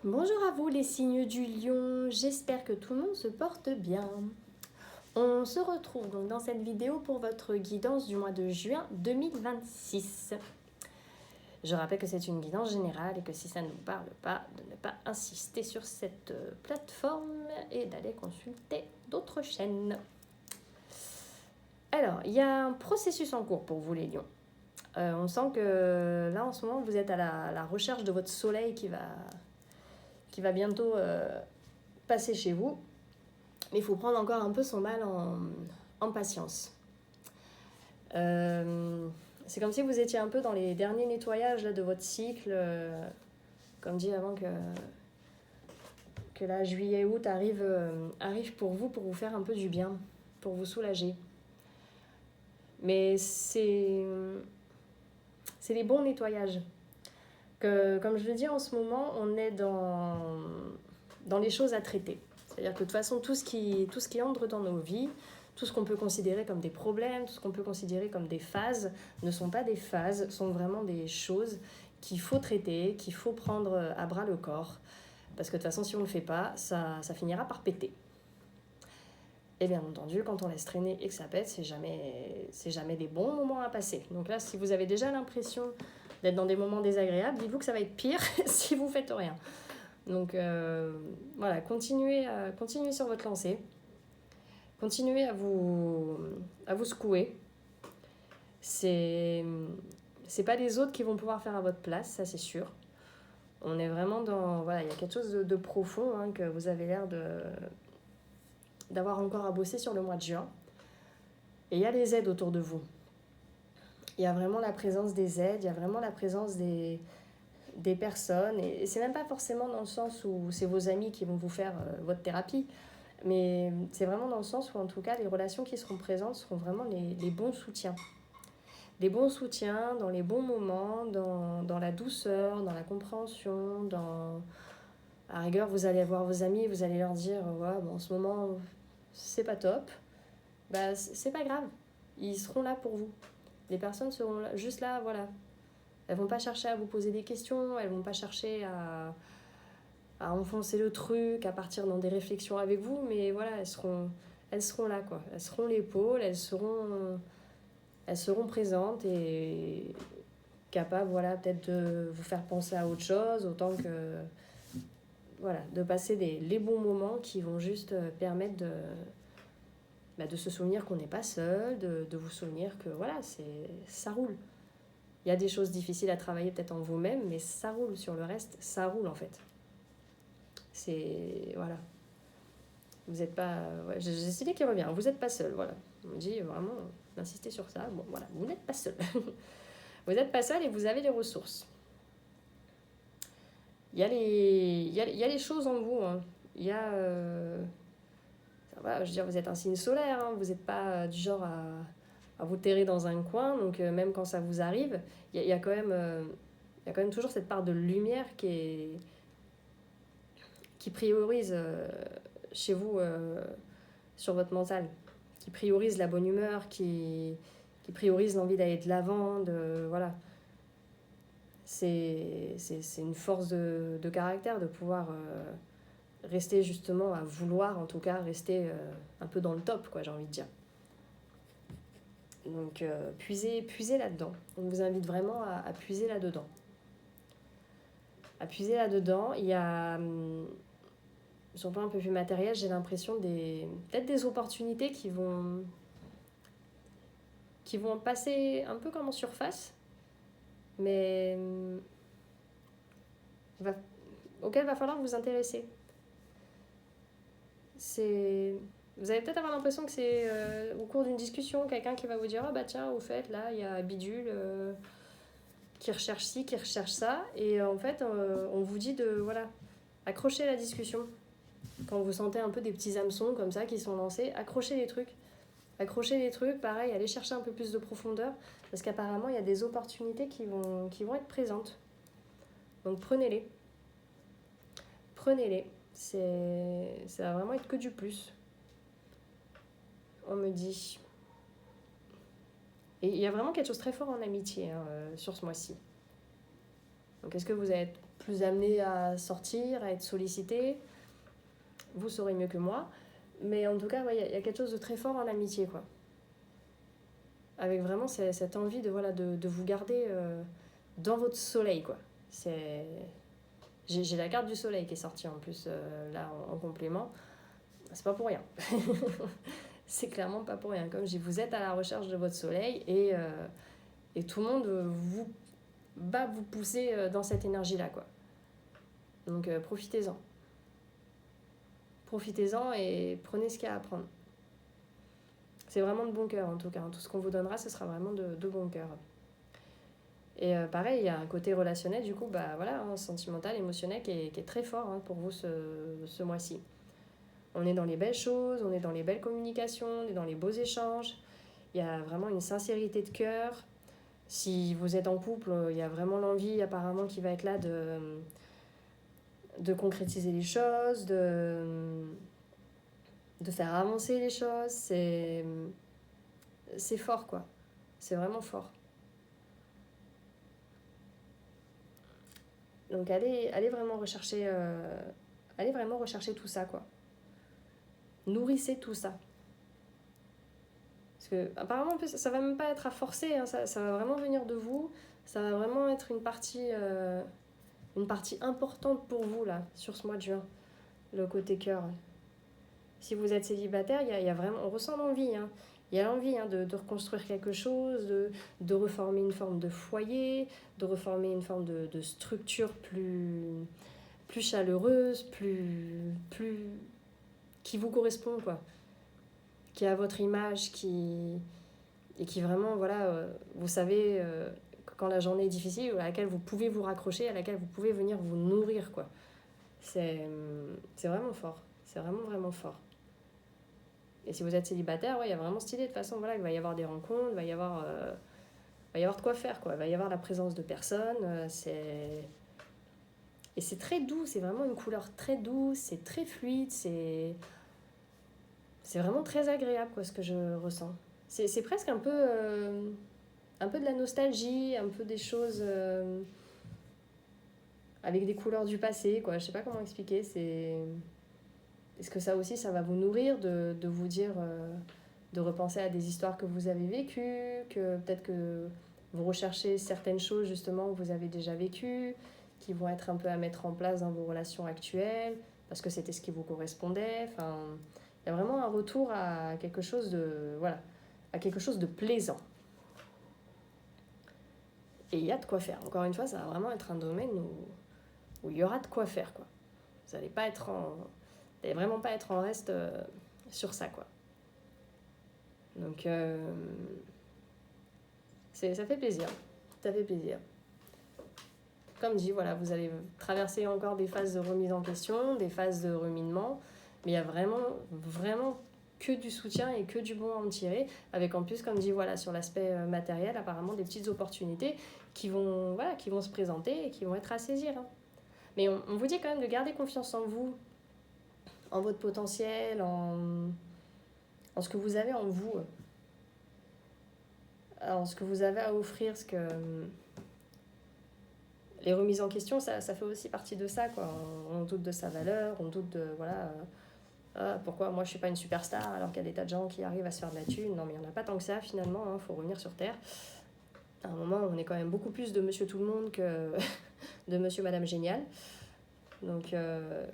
Bonjour à vous les signes du lion, j'espère que tout le monde se porte bien. On se retrouve donc dans cette vidéo pour votre guidance du mois de juin 2026. Je rappelle que c'est une guidance générale et que si ça ne vous parle pas, de ne pas insister sur cette plateforme et d'aller consulter d'autres chaînes. Alors, il y a un processus en cours pour vous les lions. On sent que là en ce moment vous êtes à la recherche de votre soleil qui va bientôt passer chez vous. Mais il faut prendre encore un peu son mal en patience. C'est comme si vous étiez un peu dans les derniers nettoyages là, de votre cycle. Comme dit avant que là, juillet-août arrive pour vous faire un peu du bien, pour vous soulager. Mais c'est les bons nettoyages. Comme je le dis en ce moment, on est dans les choses à traiter. C'est-à-dire que de toute façon, tout ce qui entre dans nos vies, tout ce qu'on peut considérer comme des problèmes, tout ce qu'on peut considérer comme des phases, ne sont pas des phases, sont vraiment des choses qu'il faut traiter, qu'il faut prendre à bras le corps. Parce que de toute façon, si on ne le fait pas, ça finira par péter. Et bien entendu, quand on laisse traîner et que ça pète, c'est jamais des bons moments à passer. Donc là, si vous avez déjà l'impression d'être dans des moments désagréables, dites-vous que ça va être pire si vous faites rien. Donc voilà, continuez sur votre lancée. Continuez à vous secouer. C'est pas les autres qui vont pouvoir faire à votre place, ça c'est sûr. On est vraiment dans... Voilà, il y a quelque chose de profond hein, que vous avez l'air d'avoir encore à bosser sur le mois de juin. Et il y a les aides autour de vous. Il y a vraiment la présence des aides, il y a vraiment la présence des personnes. Et c'est même pas forcément dans le sens où c'est vos amis qui vont vous faire votre thérapie. Mais c'est vraiment dans le sens où, en tout cas, les relations qui seront présentes seront vraiment les bons soutiens. Les bons soutiens dans les bons moments, dans la douceur, dans la compréhension, dans... À la rigueur, vous allez voir vos amis, vous allez leur dire « Ouais, bon, en ce moment, c'est pas top. » Bah, c'est pas grave. Ils seront là pour vous. Les personnes seront là, juste là, voilà. Elles vont pas chercher à vous poser des questions, elles vont pas chercher à enfoncer le truc, à partir dans des réflexions avec vous, mais voilà, elles seront là, quoi. Elles seront l'épaule, elles seront présentes et capables, voilà, peut-être de vous faire penser à autre chose, autant que, voilà, de passer les bons moments qui vont juste permettre de se souvenir qu'on n'est pas seul, de vous souvenir que, voilà, ça roule. Il y a des choses difficiles à travailler peut-être en vous-même, mais ça roule. Sur le reste, ça roule, en fait. C'est... Voilà. Vous n'êtes pas... Ouais, j'ai décidé qu'il revient. Vous n'êtes pas seul, voilà. On me dit vraiment d'insister sur ça. Bon, voilà, vous n'êtes pas seul. Vous n'êtes pas seul et vous avez des ressources. Il y a les choses en vous. Hein. Il y a... ça va, je veux dire, vous êtes un signe solaire. Hein. Vous n'êtes pas du genre à vous terrer dans un coin. Donc, même quand ça vous arrive, il y a quand même... il y a quand même toujours cette part de lumière qui priorise chez vous sur votre mental, qui priorise la bonne humeur, qui priorise l'envie d'aller de l'avant, voilà. C'est une force de caractère de pouvoir rester justement, à vouloir en tout cas rester un peu dans le top, quoi, j'ai envie de dire. Donc puisez là-dedans. On vous invite vraiment à puiser là-dedans. À puiser là-dedans, il y a... sur le plan un peu plus matériel, j'ai l'impression peut-être des opportunités qui vont passer un peu comme en surface, mais auquel va falloir vous intéresser. Vous allez peut-être avoir l'impression que c'est au cours d'une discussion, quelqu'un qui va vous dire « Ah bah tiens, au fait, là, il y a Bidule qui recherche ci, qui recherche ça. » Et en fait, on vous dit de, voilà, accrocher la discussion. Quand vous sentez un peu des petits hameçons comme ça qui sont lancés, accrochez les trucs. Accrochez les trucs, pareil, allez chercher un peu plus de profondeur, parce qu'apparemment, il y a des opportunités qui vont être présentes. Donc prenez-les. Prenez-les. Ça va vraiment être que du plus. On me dit. Et il y a vraiment quelque chose de très fort en amitié hein, sur ce mois-ci. Donc est-ce que vous êtes plus amené à sortir, à être sollicité. Vous saurez mieux que moi. Mais en tout cas, il y a quelque chose de très fort en amitié, quoi. Avec vraiment cette envie de vous garder dans votre soleil, quoi. J'ai la carte du soleil qui est sortie en plus, là, en complément. C'est pas pour rien. C'est clairement pas pour rien. Comme je dis, vous êtes à la recherche de votre soleil et tout le monde va vous pousser dans cette énergie-là, quoi. Donc profitez-en. Profitez-en et prenez ce qu'il y a à prendre. C'est vraiment de bon cœur en tout cas. Tout ce qu'on vous donnera, ce sera vraiment de bon cœur. Et pareil, il y a un côté relationnel, du coup, sentimental, émotionnel, qui est très fort pour vous ce mois-ci. On est dans les belles choses, on est dans les belles communications, on est dans les beaux échanges. Il y a vraiment une sincérité de cœur. Si vous êtes en couple, il y a vraiment l'envie apparemment qui va être là de concrétiser les choses, de faire avancer les choses. C'est fort, quoi. C'est vraiment fort. Donc allez vraiment rechercher tout ça, quoi. Nourrissez tout ça. Parce que apparemment ça va même pas être à forcer, hein, ça va vraiment venir de vous. Ça va vraiment être une partie importante pour vous là sur ce mois de juin, le côté cœur. Si vous êtes célibataire, il y a vraiment, on ressent l'envie, hein. Il y a l'envie de reconstruire quelque chose, de reformer une forme de foyer, de reformer une forme de structure plus chaleureuse, plus qui vous correspond, quoi. Qui a votre image, et qui vraiment, vous savez, quand la journée est difficile, à laquelle vous pouvez vous raccrocher, à laquelle vous pouvez venir vous nourrir, quoi. C'est vraiment fort. C'est vraiment, vraiment fort. Et si vous êtes célibataire, il y a vraiment cette idée de façon, il va y avoir des rencontres, il va y avoir de quoi faire, quoi. Il va y avoir la présence de personnes. Et c'est très doux, c'est vraiment une couleur très douce, c'est très fluide, c'est vraiment très agréable, quoi, ce que je ressens. C'est presque un peu de la nostalgie, un peu des choses avec des couleurs du passé, quoi. Je sais pas comment expliquer. Est-ce que ça aussi, ça va vous nourrir de vous dire, de repenser à des histoires que vous avez vécues, que peut-être que vous recherchez certaines choses justement que vous avez déjà vécues, qui vont être un peu à mettre en place dans vos relations actuelles, parce que c'était ce qui vous correspondait. Enfin, il y a vraiment un retour à quelque chose à quelque chose de plaisant. Et il y a de quoi faire. Encore une fois, ça va vraiment être un domaine où il y aura de quoi faire, quoi. Vous n'allez vraiment pas être en reste sur ça, quoi. Donc, ça fait plaisir. Ça fait plaisir. Comme dit, vous allez traverser encore des phases de remise en question, des phases de reminement, mais il y a vraiment, vraiment que du soutien et que du bon à en tirer, avec en plus, comme dit, sur l'aspect matériel, apparemment des petites opportunités qui vont se présenter et qui vont être à saisir. Hein. Mais on vous dit quand même de garder confiance en vous, en votre potentiel, en ce que vous avez en vous, en ce que vous avez à offrir, ce que les remises en question, ça fait aussi partie de ça, quoi. On doute de sa valeur, on doute de pourquoi moi je suis pas une superstar alors qu'il y a des tas de gens qui arrivent à se faire de la thune. Non, mais il n'y en a pas tant que ça finalement, hein, faut revenir sur terre. À un moment, on est quand même beaucoup plus de monsieur tout le monde que de monsieur madame génial. Donc,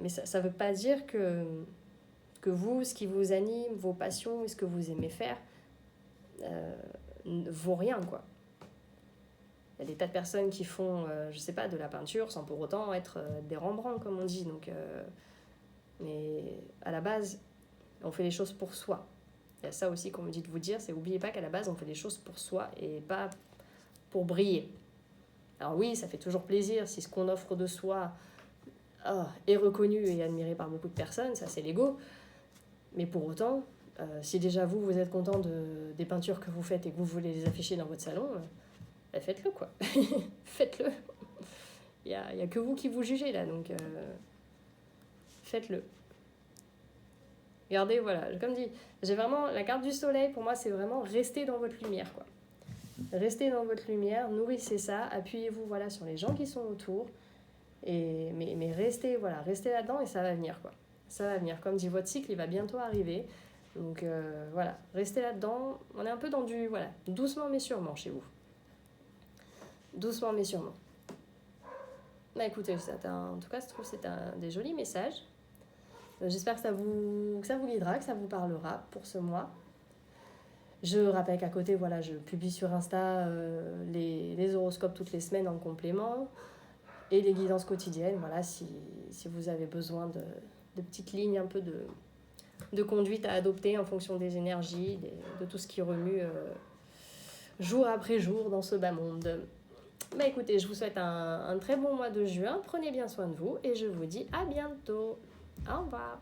mais ça veut pas dire que vous, ce qui vous anime, vos passions et ce que vous aimez faire ne vaut rien, quoi. Il y a des tas de personnes qui font, de la peinture sans pour autant être des Rembrandt, comme on dit. Donc, mais à la base, on fait les choses pour soi. Il y a ça aussi qu'on me dit de vous dire, c'est n'oubliez pas qu'à la base, on fait les choses pour soi et pas pour briller. Alors oui, ça fait toujours plaisir si ce qu'on offre de soi est reconnu et admiré par beaucoup de personnes, ça c'est l'ego. Mais pour autant, si déjà vous êtes content des peintures que vous faites et que vous voulez les afficher dans votre salon, faites-le, quoi. Faites-le. Il y a que vous qui vous jugez là, donc faites-le. Regardez, comme dit, j'ai vraiment la carte du soleil, pour moi c'est vraiment rester dans votre lumière, quoi. Restez dans votre lumière, nourrissez ça, appuyez-vous sur les gens qui sont autour, Mais restez, voilà, restez là-dedans et ça va venir, quoi. Ça va venir. Comme dit, votre cycle, il va bientôt arriver. Donc voilà, restez là-dedans. On est un peu dans du, voilà, doucement mais sûrement chez vous. Doucement mais sûrement. Bah écoutez, en tout cas, je trouve que c'est des jolis messages. J'espère que ça vous guidera, que ça vous parlera pour ce mois. Je rappelle qu'à côté, voilà, je publie sur Insta les horoscopes toutes les semaines en complément et les guidances quotidiennes. Voilà, si vous avez besoin de petites lignes un peu de conduite à adopter en fonction des énergies, de tout ce qui remue jour après jour dans ce bas monde. Bah écoutez, je vous souhaite un très bon mois de juin. Prenez bien soin de vous et je vous dis à bientôt. Au revoir.